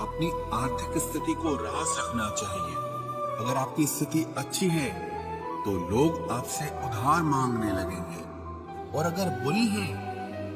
अपनी आर्थिक स्थिति को रास रखना चाहिए। अगर आपकी स्थिति अच्छी है तो लोग आपसे उधार मांगने लगेंगे, और अगर बुरी है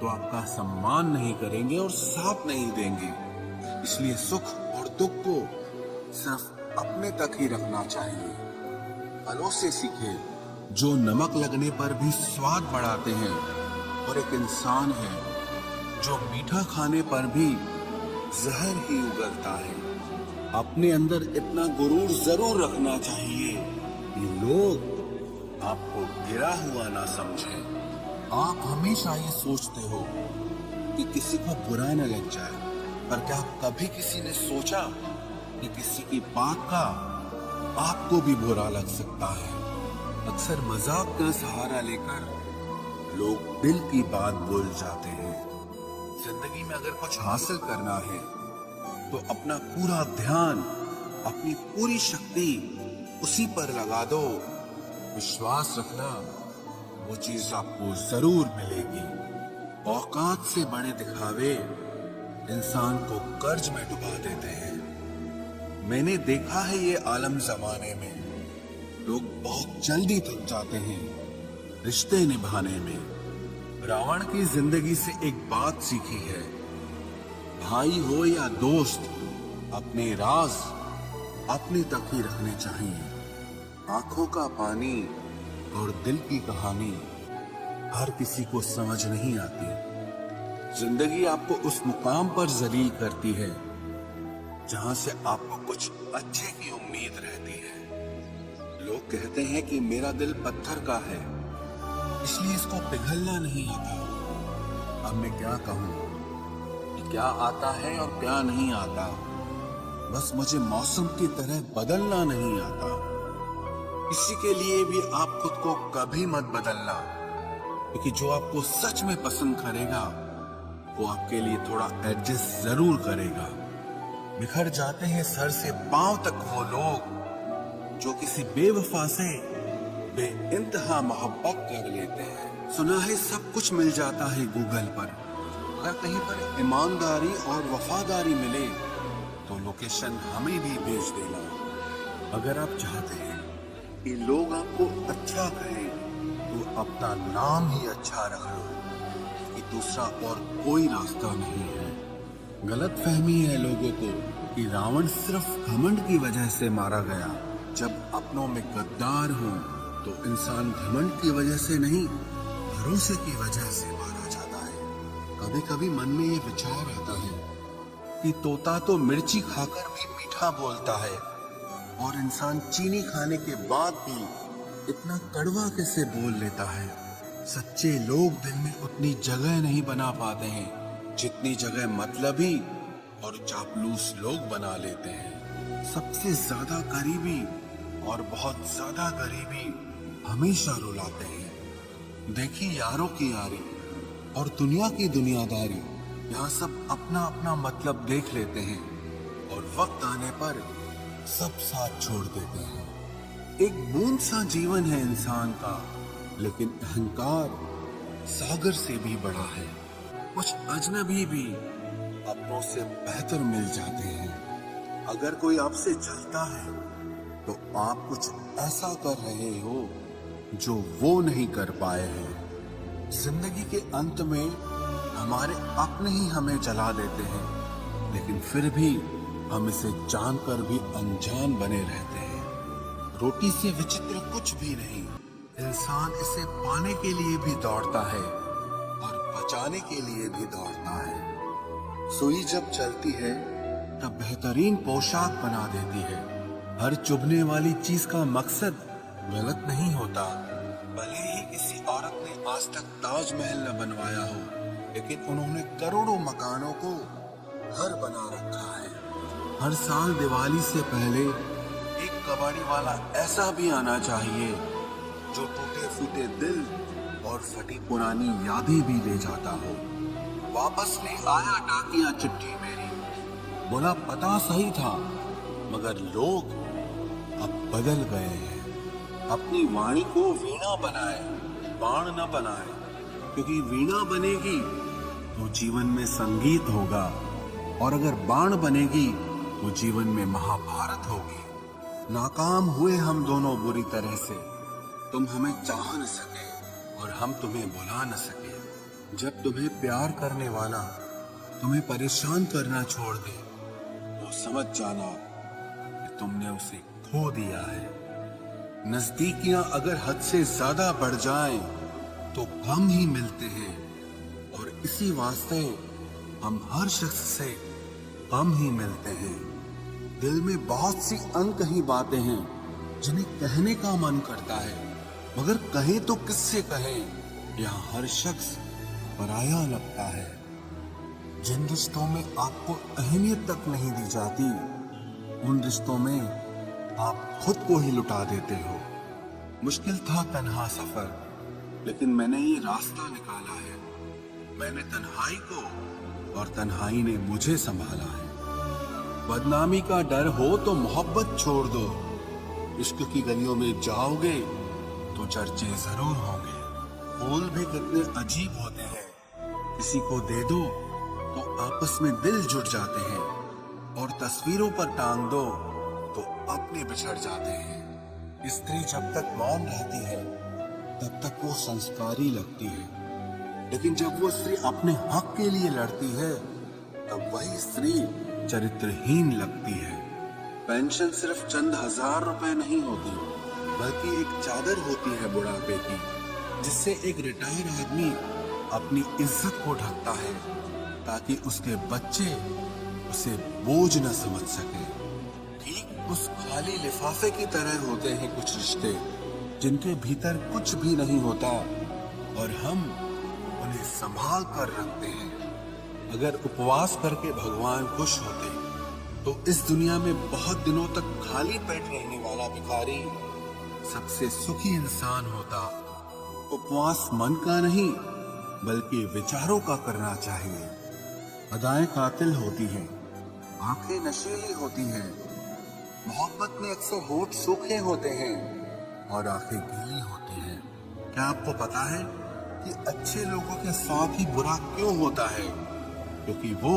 तो आपका सम्मान नहीं करेंगे और साथ नहीं देंगे। इसलिए सुख और दुख को सिर्फ अपने तक ही रखना चाहिए। फलों से सीखे जो नमक लगने पर भी स्वाद बढ़ाते हैं, और एक इंसान है जो मीठा खाने पर भी जहर ही उगलता है। अपने अंदर इतना गुरूर जरूर रखना चाहिए कि लोग आपको गिरा हुआ ना समझें। आप हमेशा ये सोचते हो कि किसी को बुरा न लग जाए, पर क्या कभी किसी ने सोचा कि किसी की बात का आपको भी बुरा लग सकता है? अक्सर मजाक का सहारा लेकर लोग दिल की बात बोल जाते हैं। जिंदगी में अगर कुछ हासिल करना है तो अपना पूरा ध्यान, अपनी पूरी शक्ति उसी पर लगा दो। विश्वास रखना, वो चीज आपको जरूर मिलेगी। औकात से बड़े दिखावे इंसान को कर्ज में डुबा देते हैं। मैंने देखा है ये आलम जमाने में लोग बहुत जल्दी थक जाते हैं रिश्ते निभाने में। रावण की जिंदगी से एक बात सीखी है, भाई हो या दोस्त, अपने राज अपने तक ही रखने चाहिए। आंखों का पानी और दिल की कहानी हर किसी को समझ नहीं आती। जिंदगी आपको उस मुकाम पर जलील करती है जहां से आपको कुछ अच्छे की उम्मीद रहती है। लोग कहते हैं कि मेरा दिल पत्थर का है, इसलिए इसको पिघलना नहीं आता। अब मैं क्या कहूं कि क्या आता है और क्या नहीं आता। बस मुझे मौसम की तरह बदलना नहीं आता। इसी के लिए भी आप खुद को कभी मत बदलना, क्योंकि जो आपको सच में पसंद करेगा वो आपके लिए थोड़ा एडजस्ट जरूर करेगा। बिखर जाते हैं सर से पांव तक वो लोग जो किसी बेवफा से बेइंतहा मोहब्बत कर लेते हैं। सुना है सब कुछ मिल जाता है गूगल पर। अगर कहीं पर ईमानदारी और वफादारी मिले तो लोकेशन हमें भी भेज देना। अगर आप चाहते हैं कि लोग आपको अच्छा कहें तो अपना नाम ही अच्छा रख लो, कि दूसरा और कोई रास्ता नहीं है। गलत फहमी है लोगों को कि रावण सिर्फ घमंड की वजह से मारा गया। जब अपनों में गद्दार हो तो इंसान घमंड की वजह से नहीं, भरोसे की वजह से मारा जाता है। कभी कभी मन में ये विचार आता है कि तोता तो मिर्ची खाकर भी मीठा बोलता है, और इंसान चीनी खाने के बाद भी इतना कड़वा कैसे बोल लेता है। सच्चे लोग दिल में उतनी जगह नहीं बना पाते हैं जितनी जगह मतलबी और चापलूस लोग बना लेते हैं। सबसे ज्यादा करीबी और बहुत ज्यादा गरीबी हमेशा रुलाते हैं। देखिए यारों की यारी और दुनिया की दुनियादारी, यहाँ सब अपना अपना मतलब देख लेते हैं और वक्त आने पर सब साथ छोड़ देते हैं। एक बूंद सा जीवन है इंसान का, लेकिन अहंकार सागर से भी बड़ा है। कुछ अजनबी भी अपनों से बेहतर मिल जाते हैं। अगर कोई आपसे जलता है तो आप कुछ ऐसा कर रहे हो जो वो नहीं कर पाए हैं। जिंदगी के अंत में हमारे अपने ही हमें जला देते हैं, लेकिन फिर भी हम इसे जानकर भी अनजान बने रहते हैं। रोटी से विचित्र कुछ भी नहीं। इंसान इसे पाने के लिए भी दौड़ता है और बचाने के लिए भी दौड़ता है। सुई जब चलती है तब बेहतरीन पोशाक बना देती है। हर चुभने वाली चीज का मकसद गलत नहीं होता। भले ही किसी औरत ने आज तक ताजमहल न बनवाया हो, लेकिन उन्होंने करोड़ों मकानों को घर बना रखा है। हर साल दिवाली से पहले एक कबाड़ी वाला ऐसा भी आना चाहिए जो टूटे फूटे दिल और फटी पुरानी यादें भी ले जाता हो। वापस ले आया डाकिया चिट्ठी मेरी, बोला पता सही था मगर लोग अब बदल गए हैं। अपनी वाणी को वीणा बनाए, बाण न बनाए, क्योंकि वीणा बनेगी तो जीवन में संगीत होगा, और अगर बाण बनेगी वो जीवन में महाभारत होगी। नाकाम हुए हम दोनों बुरी तरह से, तुम हमें चाह न सके और हम तुम्हें बुला न सके। जब तुम्हें प्यार करने वाला तुम्हें परेशान करना छोड़ दे, तो समझ जाना कि तुमने उसे खो दिया है। नजदीकियां अगर हद से ज्यादा बढ़ जाएं, तो गम ही मिलते हैं, और इसी वास्ते हम हर शख्स से कम ही मिलते हैं। दिल में बहुत सी अनकही बातें हैं जिन्हें कहने का मन करता है, मगर कहें तो किससे कहें। यहाँ हर शख्स पराया लगता है। जिन रिश्तों में आपको अहमियत तक नहीं दी जाती, उन रिश्तों में आप खुद को ही लुटा देते हो। मुश्किल था तन्हा सफर, लेकिन मैंने ये रास्ता निकाला है। मैंने तन्हाई को और तन्हाई ने मुझे संभाला है। बदनामी का डर हो तो मोहब्बत छोड़ दो। इश्क की गलियों में जाओगे तो चर्चे जरूर होंगे। फूल भी कितने अजीब होते हैं, किसी को दे दो तो आपस में दिल जुट जाते हैं, और तस्वीरों पर टांग दो तो अपने बिछड़ जाते हैं। स्त्री जब तक मौन रहती है तब तक वो संस्कारी लगती है, लेकिन जब वो स्त्री अपने हक के लिए लड़ती है तब वही स्त्री चरित्रहीन लगती है। पेंशन सिर्फ चंद हजार रुपए नहीं होती, बल्कि एक चादर होती है बुढ़ापे की, जिससे एक रिटायर आदमी अपनी इज्जत को ढकता है, ताकि उसके बच्चे उसे बोझ न समझ सके। ठीक उस खाली लिफाफे की तरह होते हैं कुछ रिश्ते, जिनके भीतर कुछ भी नहीं होता और हम उन्हें संभाल कर रखते हैं। अगर उपवास करके भगवान खुश होते तो इस दुनिया में बहुत दिनों तक खाली पेट रहने वाला भिखारी सबसे सुखी इंसान होता। उपवास मन का नहीं, बल्कि विचारों का करना चाहिए। अदाएं कातिल होती हैं, आंखें नशीली होती हैं, मोहब्बत में अक्सर होठ सूखे होते हैं और आंखें गीली होती हैं। क्या आपको पता है कि अच्छे लोगों के साथ ही बुरा क्यों होता है? क्योंकि वो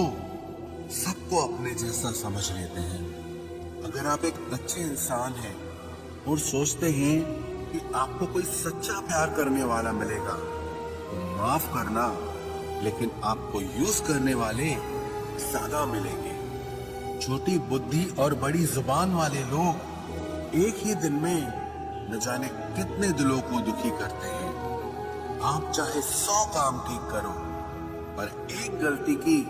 सबको अपने जैसा समझ लेते हैं। अगर आप एक अच्छे इंसान हैं और सोचते हैं कि आपको कोई सच्चा प्यार करने वाला मिलेगा, तो माफ करना, लेकिन आपको यूज करने वाले ज्यादा मिलेंगे। छोटी बुद्धि और बड़ी जुबान वाले लोग एक ही दिन में न जाने कितने दिलों को दुखी करते हैं। आप चाहे 100 काम ठीक करो, पर एक गलती की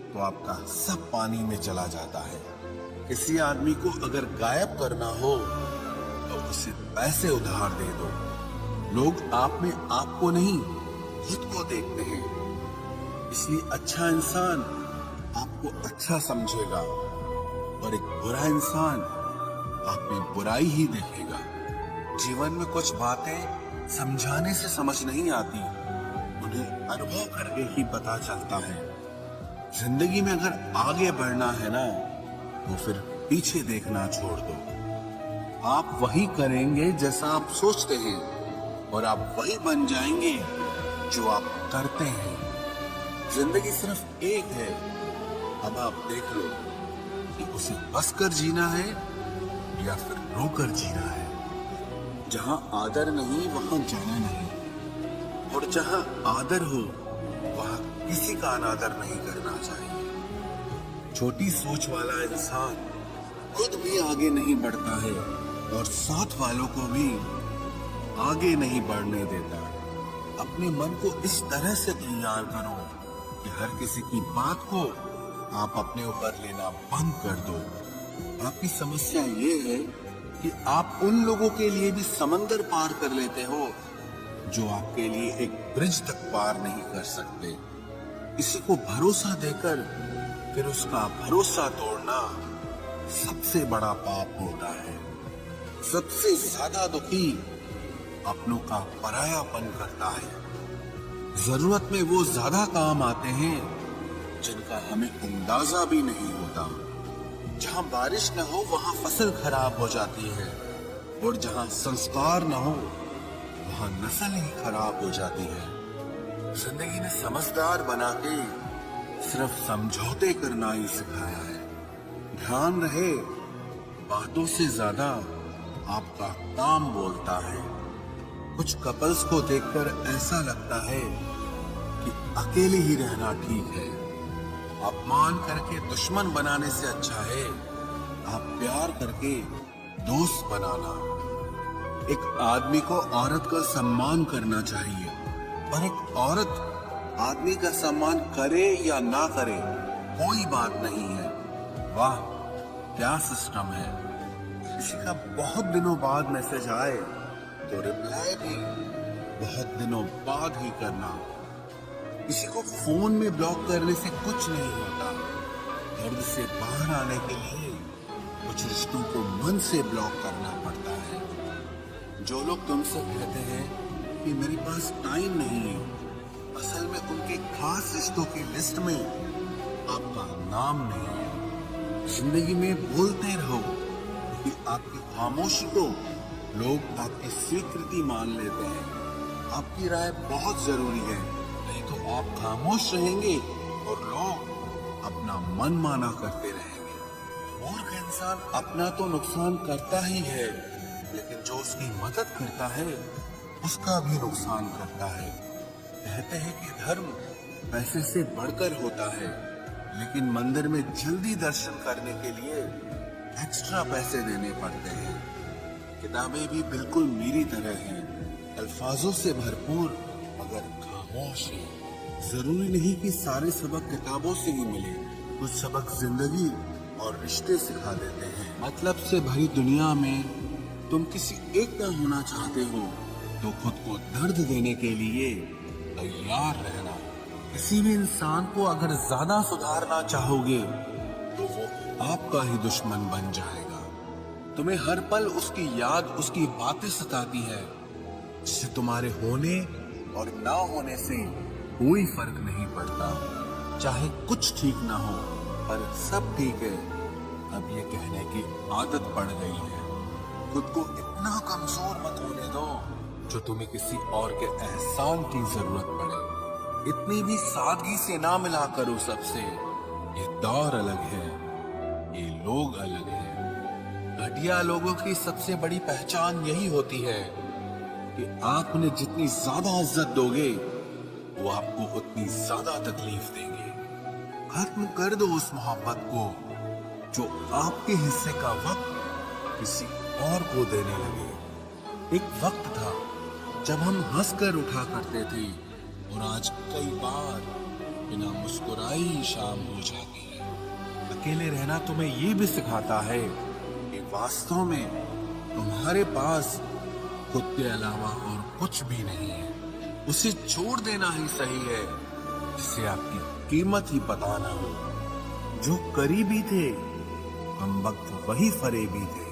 तो आपका सब पानी में चला जाता है। किसी आदमी को अगर गायब करना हो तो उसे पैसे उधार दे दो। लोग आप में आपको नहीं, खुद को देखते हैं, इसलिए अच्छा इंसान आपको अच्छा समझेगा और एक बुरा इंसान आप में बुराई ही देखेगा। जीवन में कुछ बातें समझाने से समझ नहीं आती, उन्हें अनुभव करके ही पता चलता है। जिंदगी में अगर आगे बढ़ना है ना, तो फिर पीछे देखना छोड़ दो। आप वही करेंगे जैसा आप सोचते हैं, और आप वही बन जाएंगे जो आप करते हैं। जिंदगी सिर्फ एक है, अब आप देख लो कि उसे बस कर जीना है या फिर रोकर जीना है। जहां आदर नहीं वहां जाना नहीं, और जहां आदर हो वहां किसी का अनादर नहीं करना चाहिए। छोटी सोच वाला इंसान खुद भी आगे नहीं बढ़ता है और साथ वालों को भी आगे नहीं बढ़ने देता। अपने मन को इस तरह से तैयार करो कि हर किसी की बात को आप अपने ऊपर लेना बंद कर दो। आपकी समस्या ये है कि आप उन लोगों के लिए भी समंदर पार कर लेते हो जो आपके लिए एक ब्रिज तक पार नहीं कर सकते। किसी को भरोसा देकर फिर उसका भरोसा तोड़ना सबसे बड़ा पाप होता है। सबसे ज्यादा दुखी अपनों का परायापन करता है। जरूरत में वो ज्यादा काम आते हैं जिनका हमें अंदाजा भी नहीं होता। जहां बारिश न हो वहां फसल खराब हो जाती है, और जहां संस्कार न हो वहां नस्ल ही खराब हो जाती है। जिंदगी ने समझदार बना के सिर्फ समझौते करना ही सिखाया है। ध्यान रहे, बातों से ज्यादा आपका काम बोलता है। कुछ कपल्स को देखकर ऐसा लगता है कि अकेले ही रहना ठीक है। अपमान करके दुश्मन बनाने से अच्छा है आप प्यार करके दोस्त बनाना। एक आदमी को औरत का सम्मान करना चाहिए, पर एक औरत आदमी का सम्मान करे या ना करे कोई बात नहीं है। वाह क्या सिस्टम है। किसी का बहुत दिनों बाद मैसेज आए तो रिप्लाई भी बहुत दिनों बाद ही करना। किसी को फोन में ब्लॉक करने से कुछ नहीं होता। दर्द से बाहर आने के लिए कुछ रिश्तों को मन से ब्लॉक करना पड़ता है। जो लोग तुमसे कहते हैं कि मेरे पास टाइम नहीं है, असल में उनके खास रिश्तों की लिस्ट में आपका नाम नहीं है। जिंदगी में बोलते रहो कि आपकी खामोशी को लोग आपकी स्वीकृति मान लेते हैं। आपकी राय बहुत जरूरी है, नहीं तो आप खामोश रहेंगे और लोग अपना मन माना करते रहेंगे। मूर्ख इंसान अपना तो नुकसान करता ही है, लेकिन जो उसकी मदद करता है उसका भी नुकसान करता है। कहते हैं कि धर्म पैसे से बढ़कर होता है, लेकिन मंदिर में जल्दी दर्शन करने के लिए एक्स्ट्रा पैसे देने पड़ते हैं। किताबें भी बिल्कुल मेरी तरह हैं, अल्फाजों से भरपूर मगर खामोश है। जरूरी नहीं कि सारे सबक किताबों से ही मिले, कुछ सबक जिंदगी और रिश्ते सिखा देते हैं। मतलब से भरी दुनिया में तुम किसी एक का होना चाहते हो तो खुद को दर्द देने के लिए तैयार रहना। किसी भी इंसान को अगर ज्यादा सुधारना चाहोगे तो वो आपका ही दुश्मन बन जाएगा। तुम्हें हर पल उसकी याद, उसकी बातें सताती है, जिससे तुम्हारे होने और ना होने से कोई फर्क नहीं पड़ता। चाहे कुछ ठीक ना हो पर सब ठीक है, अब ये कहने की आदत पड़ गई है। खुद को इतना कमजोर मत होने दो जो तुम्हें किसी और के एहसान की जरूरत पड़े। इतनी भी सादगी से ना मिला करो सबसे। ये दौर अलग है, ये लोग अलग हैं। घटिया लोगों की सबसे बड़ी पहचान यही होती है कि आप उन्हें जितनी ज्यादा इज्जत दोगे वो आपको उतनी ज्यादा तकलीफ देंगे। खत्म कर दो उस मोहब्बत को जो आपके हिस्से का वक्त किसी और को देने लगे। एक वक्त था जब हम हंसकर उठा करते थे, और आज कई बार बिना मुस्कुराई ही शाम हो जाती है। अकेले रहना तुम्हें ये भी सिखाता है कि वास्तव में तुम्हारे पास खुद के अलावा और कुछ भी नहीं है। उसे छोड़ देना ही सही है जिससे आपकी कीमत ही पता ना हो। जो करीबी थे हम वक्त वही फरेबी थे।